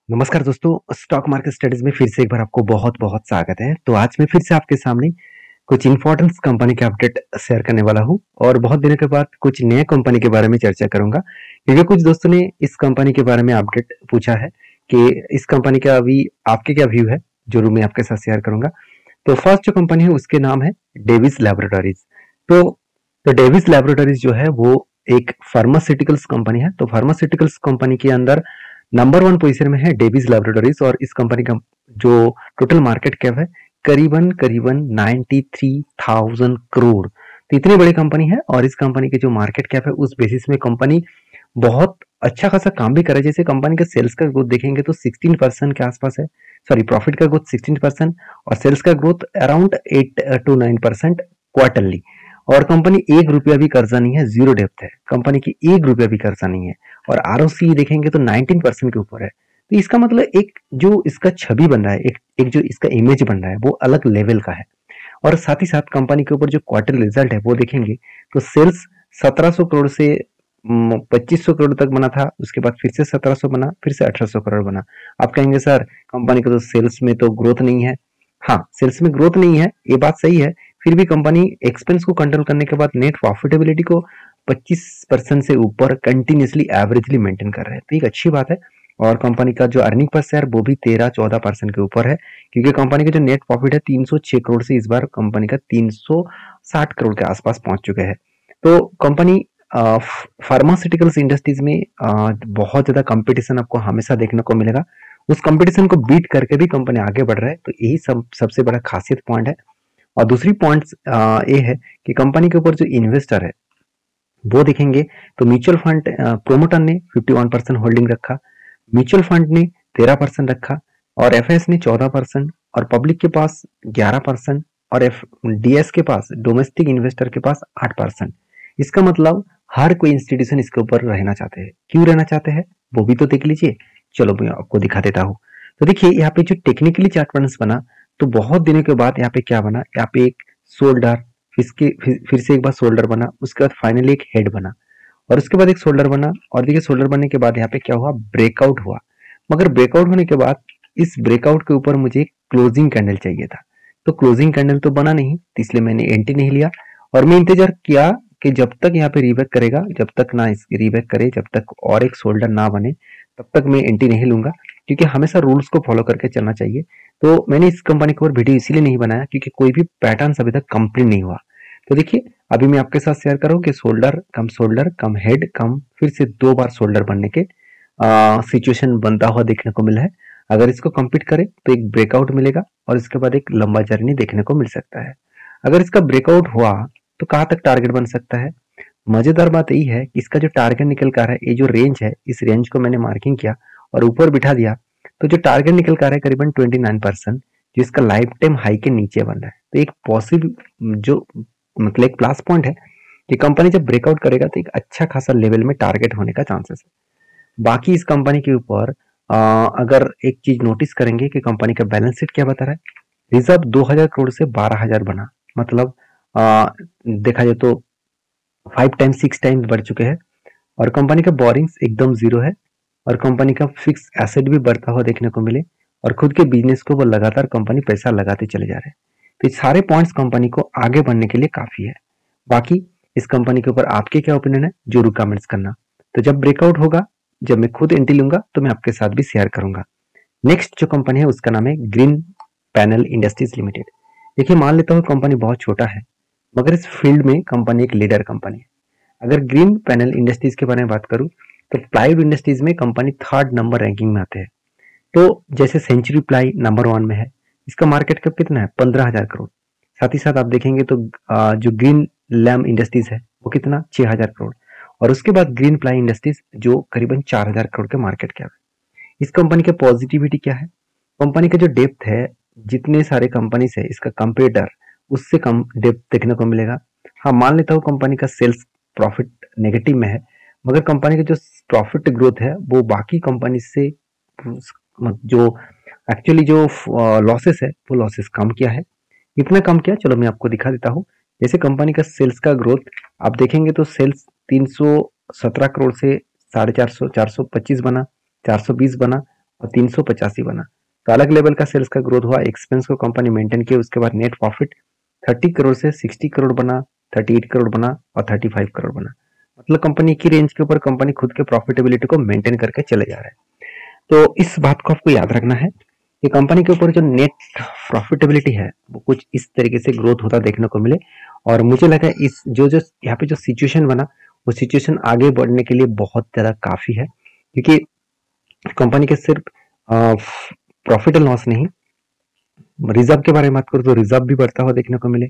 नमस्कार दोस्तों, stock market studies में फिर से एक बार आपको बहुत-बहुत स्वागत है। तो आज मैं फिर से आपके सामने कुछ इम्पोर्टेंट कंपनी के अपडेट शेयर करने वाला हूँ और बहुत दिनों के बाद कुछ नए कंपनी के बारे में चर्चा करूँगा, क्योंकि कुछ दोस्तों ने इस कंपनी के बारे में अपडेट पूछा है कि इस कंपनी का अभी आपके क्या व्यू है, ज़रूर मैं आपके साथ शेयर करूँगा। तो फर्स्ट जो कंपनी है उसके नाम है डेविस लैबोरेटरीज। तो डेविस लैबोरेटरीज जो है वो एक फार्मास्यूटिकल्स कंपनी है। तो फार्मास्यूटिकल्स कंपनी के अंदर नंबर वन पोजीशन में है डेविस लैबोरेटरीज और इस कंपनी का जो टोटल मार्केट कैप है करीबन करीबन 93,000 करोड़। तो इतनी बड़ी कंपनी है और इस कंपनी के जो मार्केट कैप है उस बेसिस में कंपनी बहुत अच्छा खासा काम भी कर रहा है। जैसे कंपनी का सेल्स का ग्रोथ देखेंगे तो 16% के आसपास है। सॉरी, प्रॉफिट का ग्रोथ 16% और सेल्स का ग्रोथ अराउंड 8 to 9% क्वार्टरली। और कंपनी एक रुपया भी कर्जा नहीं है, जीरो डेप्थ है कंपनी की, एक रुपया भी कर्जा नहीं है। और आरओसी देखेंगे तो 19% के ऊपर है। तो इसका मतलब एक जो इसका छवि बन रहा है, एक जो इसका इमेज बन रहा है वो अलग लेवल का है। और साथ ही साथ कंपनी के ऊपर जो क्वार्टर रिजल्ट है वो देखेंगे तो सेल्स 1700 करोड़ से 2500 करोड़ तक बना था, उसके बाद फिर से 1700 बना, फिर से 1800 करोड़ बना। आप कहेंगे सर कंपनी का तो सेल्स में तो ग्रोथ नहीं है। हाँ, सेल्स में ग्रोथ नहीं है, ये बात सही है। फिर भी कंपनी एक्सपेंस को कंट्रोल करने के बाद नेट प्रॉफिटेबिलिटी को 25% से ऊपर कंटिन्यूसली एवरेजली मेंटेन कर रहे हैं, तो एक अच्छी बात है। और कंपनी का जो अर्निंग पर शेयर वो भी 13-14% के ऊपर है, क्योंकि कंपनी का जो नेट प्रॉफिट है 306 करोड़ से इस बार कंपनी का 360 करोड़ के आसपास पहुंच चुके हैं। तो कंपनी फार्मास्यूटिकल्स इंडस्ट्रीज में बहुत ज्यादा कंपटीशन आपको हमेशा देखने को मिलेगा। उस कंपटीशन को बीट करके भी कंपनी आगे बढ़ रहा है, तो यही सबसे बड़ा खासियत पॉइंट है। और दूसरी पॉइंट ये है कि कंपनी के ऊपर जो इन्वेस्टर है वो देखेंगे तो म्यूचुअल फंड प्रोमोटर ने 51% होल्डिंग रखा, म्यूचुअल फंड ने 13% रखा और एफएस ने 14% और पब्लिक के पास 11% और एफ डीएस के पास, डोमेस्टिक इन्वेस्टर के पास 8%। इसका मतलब हर कोई इंस्टीट्यूशन इसके ऊपर रहना चाहते हैं। क्यों रहना चाहते हैं वो भी तो देख लीजिए। चलो मैं आपको दिखा देता हूँ। तो देखिए यहाँ पे जो टेक्निकली चार्ट पैटर्न्स बना, तो बहुत दिनों के बाद यहाँ पे क्या बना, यहाँ पे एक शोल्डर, फिर से एक बार शोल्डर बना, उसके बाद फाइनली एक हेड बना और उसके बाद एक शोल्डर बना। और देखिए शोल्डर बनने के बाद यहाँ पे क्या हुआ, ब्रेकआउट हुआ। मगर ब्रेकआउट होने के बाद इस ब्रेकआउट के ऊपर मुझे एक क्लोजिंग कैंडल चाहिए था, तो क्लोजिंग कैंडल तो बना नहीं, तो इसलिए मैंने एंट्री नहीं लिया। और मैं इंतजार किया कि जब तक यहाँ पे रीबैक करेगा, जब तक ना इस रीबैक करे, जब तक और एक शोल्डर ना बने, तब तक मैं एंट्री नहीं लूंगा, क्योंकि हमेशा रूल्स को फॉलो करके चलना चाहिए। तो मैंने इस कंपनी के ऊपर वीडियो इसीलिए नहीं बनाया क्योंकि कोई भी पैटर्न अभी तक कंप्लीट नहीं हुआ। तो देखिए अभी मैं आपके साथ शेयर करूँ कि शोल्डर कम हेड कम फिर से दो बार शोल्डर बनने के सिचुएशन बनता हुआ देखने को मिला है। अगर इसको कंप्लीट करे तो एक ब्रेकआउट मिलेगा और इसके बाद एक लंबा जर्नी देखने को मिल सकता है। अगर इसका ब्रेकआउट हुआ तो कहाँ तक टारगेट बन सकता है। मजेदार बात यही है कि इसका जो टारगेट निकल कर है, ये जो रेंज है, इस रेंज को मैंने मार्किंग किया और ऊपर बिठा दिया, तो जो टारगेट निकल कर है करीबन 29%, जो इसका लाइफ टाइम हाई के नीचे बन रहा है। तो एक पॉसिबल जो मतलब एक प्लस पॉइंट है कि कंपनी जब ब्रेकआउट करेगा तो एक अच्छा खासा लेवल में टारगेट होने का चांसेस है। बाकी इस कंपनी के ऊपर अगर एक चीज नोटिस करेंगे कि कंपनी का बैलेंस शीट क्या बता रहा है, रिजर्व 2000 करोड़ से 12,000 बना, मतलब देखा जाए तो 5 टाइम्स 6 टाइम्स बढ़ चुके हैं। और कंपनी का बोरिंग्स एकदम जीरो है और कंपनी का फिक्स एसेट भी बढ़ता हुआ देखने को मिले और खुद के बिजनेस को वो लगातार कंपनी पैसा लगाते चले जा रहे हैं। तो ये सारे पॉइंट्स कंपनी को आगे बढ़ने के लिए काफी है। बाकी इस कंपनी के ऊपर आपके क्या ओपिनियन है जरूर कमेंट्स करना। तो जब ब्रेकआउट होगा, जब मैं खुद एंट्री लूंगा तो मैं आपके साथ भी शेयर करूंगा। नेक्स्ट जो कंपनी है उसका नाम है ग्रीन पैनल इंडस्ट्रीज लिमिटेड। देखिए मान लेता हूँ कंपनी बहुत छोटा है, मगर इस फील्ड में कंपनी एक लीडर कंपनी है। अगर ग्रीन पैनल इंडस्ट्रीज के बारे में बात करूं तो प्लाईवुड इंडस्ट्रीज में कंपनी थर्ड नंबर रैंकिंग में आते हैं। तो जैसे सेंचुरी प्लाई नंबर वन में है, इसका मार्केट कैप कितना है, 15,000 करोड़। साथ ही साथ आप देखेंगे तो जो ग्रीन लैम्प इंडस्ट्रीज है वो कितना, 6,000 करोड़। और उसके बाद ग्रीन प्लाई इंडस्ट्रीज जो करीबन 4,000 करोड़ के मार्केट कैप है। इस कंपनी का पॉजिटिविटी क्या है, कंपनी का जो डेप्थ है, जितने सारे कंपनी है इसका कंपेटर उससे कम डेप्थ देखने को मिलेगा। हाँ, मान लेता हूँ कंपनी का सेल्स प्रॉफिट नेगेटिव में है, मगर कंपनी का जो प्रॉफिट ग्रोथ है वो बाकी कंपनी से जो एक्चुअली जो लॉसेस है वो लॉसेस कम किया है। इतना कम किया, चलो मैं आपको दिखा देता हूँ। जैसे कंपनी का सेल्स का ग्रोथ आप देखेंगे तो सेल्स 317 करोड़ से 450 425 बना, 420 बना और 385 बना। तो अलग लेवल का सेल्स का ग्रोथ हुआ, एक्सपेंस को कंपनी मेंटेन किया, उसके बाद नेट प्रॉफिट 30 करोड़ से 60 करोड़ बना, 38 करोड़ बना और 35 करोड़ बना। मतलब कंपनी की रेंज के ऊपर कंपनी खुद के प्रॉफिटेबिलिटी को मेंटेन करके चले जा रहा है। तो इस बात को आपको याद रखना है कि कंपनी के ऊपर जो नेट प्रॉफिटेबिलिटी है वो कुछ इस तरीके से ग्रोथ होता देखने को मिले। और मुझे लगा इस जो जो यहाँ पे जो सिचुएशन बना वो सिचुएशन आगे बढ़ने के लिए बहुत ज़्यादा काफ़ी है, क्योंकि कंपनी के सिर्फ प्रॉफिट एंड लॉस नहीं, रिजर्व के बारे में बात करूँ तो रिजर्व भी बढ़ता हुआ देखने को मिले,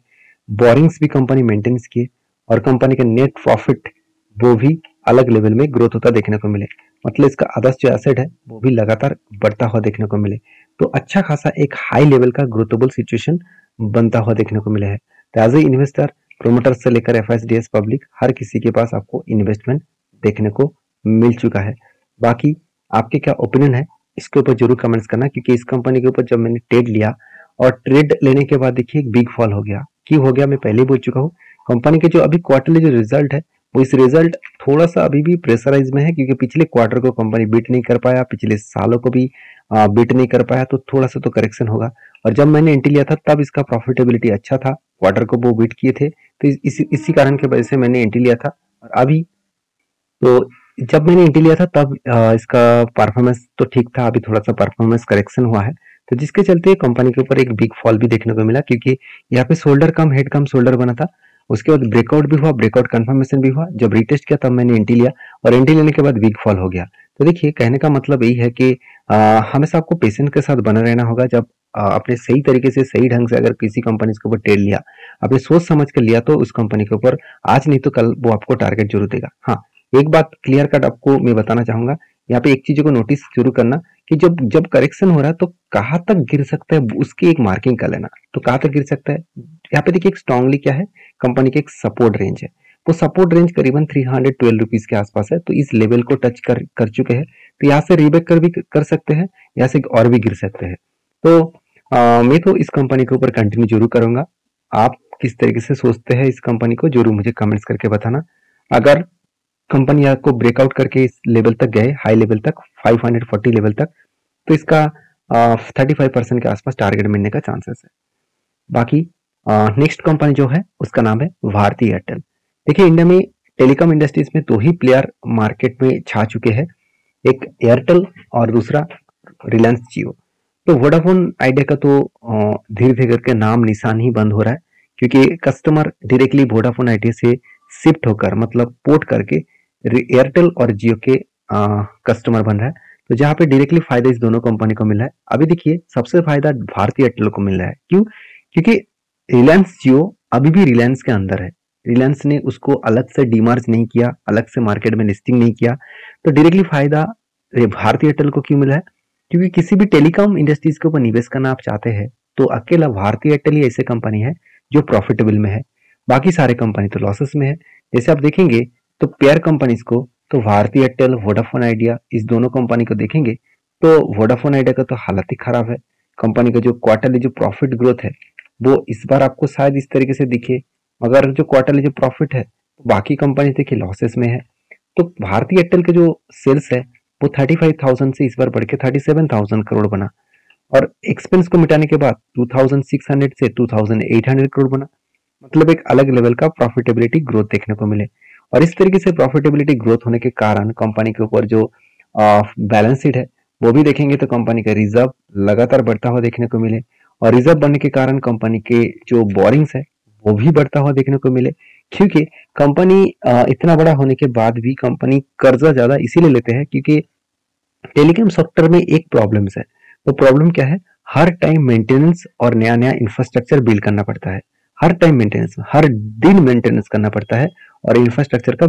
बोरिंग्स भी कंपनी मेंटेनेंस किए और कंपनी का नेट प्रॉफिट वो भी अलग लेवल में ग्रोथ होता देखने को मिले। मतलब इसका अदर्स जो एसेट है वो भी लगातार बढ़ता हुआ देखने को मिले। तो अच्छा खासा एक हाई लेवल का ग्रोथेबल सिचुएशन बनता हुआ देखने को मिले है। तो एज ए इन्वेस्टर, प्रोमोटर्स से लेकर एफआईएस पब्लिक, हर किसी के पास आपको इन्वेस्टमेंट देखने को मिल चुका है। बाकी आपके क्या ओपिनियन है इसके ऊपर जरूर कमेंट्स करना, क्योंकि इस कंपनी के ऊपर जब मैंने ट्रेड लिया और ट्रेड लेने के बाद देखिए एक बिग फॉल हो गया। क्यों हो गया मैं पहले बोल चुका हूँ। कंपनी के जो अभी क्वार्टरली जो रिजल्ट है वो इस रिजल्ट थोड़ा सा अभी भी प्रेशराइज में है, क्योंकि पिछले क्वार्टर को कंपनी बीट नहीं कर पाया, पिछले सालों को भी बीट नहीं कर पाया, तो थोड़ा सा तो करेक्शन होगा। और जब मैंने एंट्री लिया था तब इसका प्रॉफिटेबिलिटी अच्छा था, क्वार्टर को वो बीट किए थे, तो इसी कारण की वजह से मैंने एंट्री लिया था। और अभी तो जब मैंने एंट्री लिया था तब इसका परफॉर्मेंस तो ठीक था, अभी थोड़ा सा परफॉर्मेंस करेक्शन हुआ है, तो जिसके चलते कंपनी के ऊपर एक बिग फॉल भी देखने को मिला, क्योंकि यहाँ पे शोल्डर कम हेड कम शोल्डर बना था। उसके बाद ब्रेकआउट भी हुआ, ब्रेकआउट कंफर्मेशन भी हुआ, जब रिटेस्ट किया तब मैंने एंट्री लिया और एंट्री लेने के बाद बिग फॉल हो गया। तो देखिए कहने का मतलब यही है कि हमेशा आपको पेशेंस के साथ बना रहना होगा। जब आपने सही तरीके से सही ढंग से अगर किसी कंपनी के ऊपर ट्रेड लिया, आपने सोच समझ कर लिया, तो उस कंपनी के ऊपर आज नहीं तो कल वो आपको टारगेट जरूर देगा। हाँ, एक बात क्लियर कट आपको मैं बताना चाहूंगा, यहाँ पे एक चीज को नोटिस जरूर करना कि जब जब करेक्शन हो रहा है तो कहाँ तक गिर सकता है उसकी एक मार्किंग कर लेना। तो कहाँ तक गिर सकता है, यहाँ पे देखिए एक स्ट्रांगली क्या है, कंपनी की एक सपोर्ट रेंज है, वो सपोर्ट रेंज करीबन 312 रुपीज के आसपास है। तो इस लेवल को टच कर चुके हैं, तो यहाँ से रीबैक कर भी कर सकते हैं, यहाँ से और भी गिर सकते हैं। तो मैं तो इस कंपनी के ऊपर कंटिन्यू जरूर करूंगा। आप किस तरीके से सोचते हैं इस कंपनी को जरूर मुझे कमेंट्स करके बताना। अगर कंपनी आपको ब्रेकआउट करके इस लेवल तक गए, हाई लेवल तक 540 लेवल तक, तो इसका 35% के आसपास टारगेट मिलने का चांसेस है। बाकी नेक्स्ट कंपनी जो है उसका नाम है भारती एयरटेल। देखिए इंडिया में टेलीकॉम इंडस्ट्रीज में दो ही प्लेयर मार्केट में छा चुके हैं, एक एयरटेल और दूसरा रिलायंस जियो। तो वोडाफोन आइडिया का तो धीरे धीरे करके नाम निशान ही बंद हो रहा है, क्योंकि कस्टमर डायरेक्टली वोडाफोन आइडिया से शिफ्ट होकर मतलब पोर्ट करके एयरटेल और जियो के कस्टमर बन रहा है। तो जहाँ पे डायरेक्टली फायदा इस दोनों कंपनी को मिल रहा है। अभी देखिए सबसे फायदा भारती एयरटेल को मिल रहा है। क्यों? क्योंकि रिलायंस जियो अभी भी रिलायंस के अंदर है, रिलायंस ने उसको अलग से डीमर्ज नहीं किया, अलग से मार्केट में लिस्टिंग नहीं किया, तो डायरेक्टली फायदा भारती एयरटेल को क्यों मिला है? क्योंकि किसी भी टेलीकॉम इंडस्ट्रीज के ऊपर निवेश करना आप चाहते हैं तो अकेला भारती एयरटेल ही ऐसे कंपनी है जो प्रॉफिटेबल में है, बाकी सारे कंपनी तो लॉसेस में है। जैसे आप देखेंगे तो पेयर कंपनीज को, तो भारती एयरटेल, वोडाफोन आइडिया, इस दोनों कंपनी को देखेंगे तो वोडाफोन आइडिया का तो हालत ही खराब है। कंपनी का जो क्वार्टरली जो प्रॉफिट ग्रोथ है वो इस बार आपको शायद इस तरीके से दिखे, मगर जो क्वार्टरली जो प्रॉफिट है तो बाकी कंपनी देखिए लॉसेस में है। तो भारती एयरटेल के जो सेल्स है वो 35,000 से इस बार बढ़ के 37,000 करोड़ बना, और एक्सपेंस को मिटाने के बाद 2,600 से 2,800 करोड़ बना। मतलब एक अलग लेवल का प्रॉफिटेबिलिटी ग्रोथ देखने को मिले। और इस तरीके से प्रॉफिटेबिलिटी ग्रोथ होने के कारण कंपनी के ऊपर जो बैलेंस शीट है वो भी देखेंगे तो कंपनी का रिजर्व लगातार बढ़ता हुआ देखने को मिले, और रिजर्व बढ़ने के कारण कंपनी के जो बोरिंग्स है वो भी बढ़ता हुआ देखने को मिले। क्योंकि कंपनी इतना बड़ा होने के बाद भी कंपनी कर्जा ज्यादा इसीलिए लेते हैं क्योंकि टेलीकॉम सेक्टर में एक प्रॉब्लम है। वो प्रॉब्लम क्या है? हर टाइम मेंटेनेंस और नया नया इंफ्रास्ट्रक्चर बिल्ड करना पड़ता है, हर टाइम मेंटेनेंस, हर दिन मेंटेनेंस करना पड़ता है, और इंफ्रास्ट्रक्चर का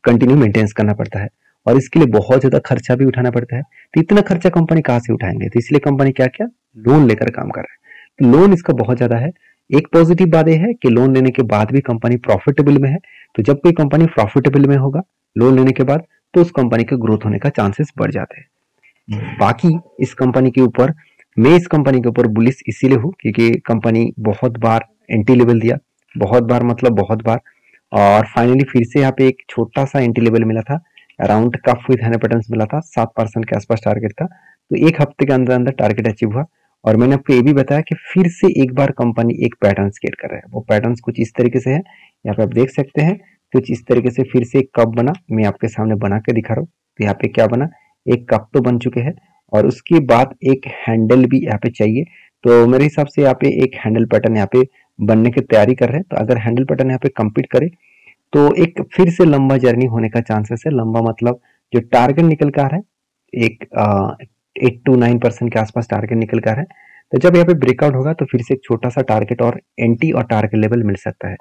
कंटिन्यू मेंटेनेंस करना पड़ता है, और इसके लिए बहुत ज्यादा खर्चा भी उठाना पड़ता है। तो इतना खर्चा कंपनी कहाँ से उठाएंगे? तो इसलिए कंपनी क्या क्या लोन लेकर काम कर रहा है। तो लोन इसका बहुत ज्यादा है। एक पॉजिटिव बात यह है कि लोन लेने के बाद भी कंपनी प्रॉफिटेबल में है। तो जब कोई कंपनी प्रॉफिटेबल में होगा लोन लेने के बाद, तो उस कंपनी का ग्रोथ होने का चांसेस बढ़ जाते हैं। बाकी इस कंपनी के ऊपर, मैं इस कंपनी के ऊपर बुलिश इसीलिए हूँ क्योंकि कंपनी बहुत बार एंट्री लेवल दिया, बहुत बार मतलब बहुत बार, और फाइनली फिर से यहाँ पे एक छोटा सा एंट्री लेवल मिला था अराउंड कफ विद 100% मिला था, 7% के आसपास टारगेट था। तो एक हफ्ते के अंदर अंदर टारगेट अचीव हुआ। और मैंने आपको ये भी बताया कि फिर से एक बार कंपनी एक पैटर्न क्रिएट कर रहा है। वो पैटर्न कुछ इस तरीके से है, यहाँ पे आप देख सकते हैं। कुछ इस तरीके से फिर से एक कप बना, मैं आपके सामने बना के दिखा रहा हूँ। तो यहाँ पे क्या बना, एक कप तो बन चुके हैं और उसके बाद एक हैंडल भी यहाँ पे चाहिए। तो मेरे हिसाब से यहाँ पे एक हैंडल पैटर्न यहाँ पे बनने की तैयारी कर रहे हैं। तो अगर हैंडल पैटर्न यहाँ पे कंप्लीट करे तो एक फिर से लंबा जर्नी होने का चांसेस है। लंबा मतलब जो टारगेट निकल कर आ रहा है एक 8 to 9% के आसपास टारगेट निकल कर आ रहा है। तो जब यहाँ पे ब्रेकआउट होगा तो फिर से एक छोटा सा टारगेट और एंटी और टारगेट लेवल मिल सकता है।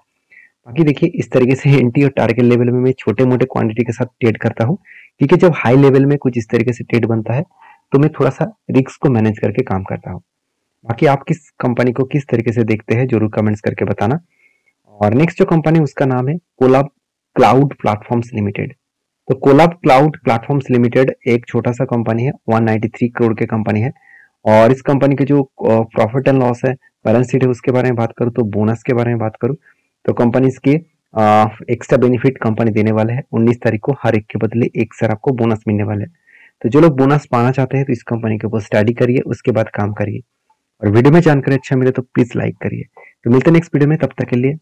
बाकी देखिए इस तरीके से एंटी और टारगेट लेवल में मैं छोटे मोटे क्वांटिटी के साथ ट्रेड करता हूँ, क्योंकि जब हाई लेवल में कुछ इस तरीके से ट्रेड बनता है तो मैं थोड़ा सा रिस्क को मैनेज करके काम करता हूँ। बाकी आप किस कंपनी को किस तरीके से देखते हैं जरूर कमेंट्स करके बताना। और नेक्स्ट जो कंपनी उसका नाम है कोलाब क्लाउड प्लेटफॉर्म्स लिमिटेड। तो कोलाब क्लाउड प्लेटफॉर्म्स लिमिटेड एक छोटा सा कंपनी है, 193 करोड़ की कंपनी है। और इस कंपनी के जो प्रॉफिट एंड लॉस है, बैलेंस शीट है, उसके बारे में बात करूँ तो बोनस के बारे में बात करूँ तो कंपनी इसके एक्स्ट्रा बेनिफिट कंपनी देने वाले हैं। 19 तारीख को हर एक के बदले एक सर आपको बोनस मिलने वाले हैं। तो जो लोग बोनस पाना चाहते हैं तो इस कंपनी के ऊपर स्टडी करिए, उसके बाद काम करिए। और वीडियो में जानकारी अच्छा मिले तो प्लीज लाइक करिए। तो मिलते हैं नेक्स्ट वीडियो में, तब तक के लिए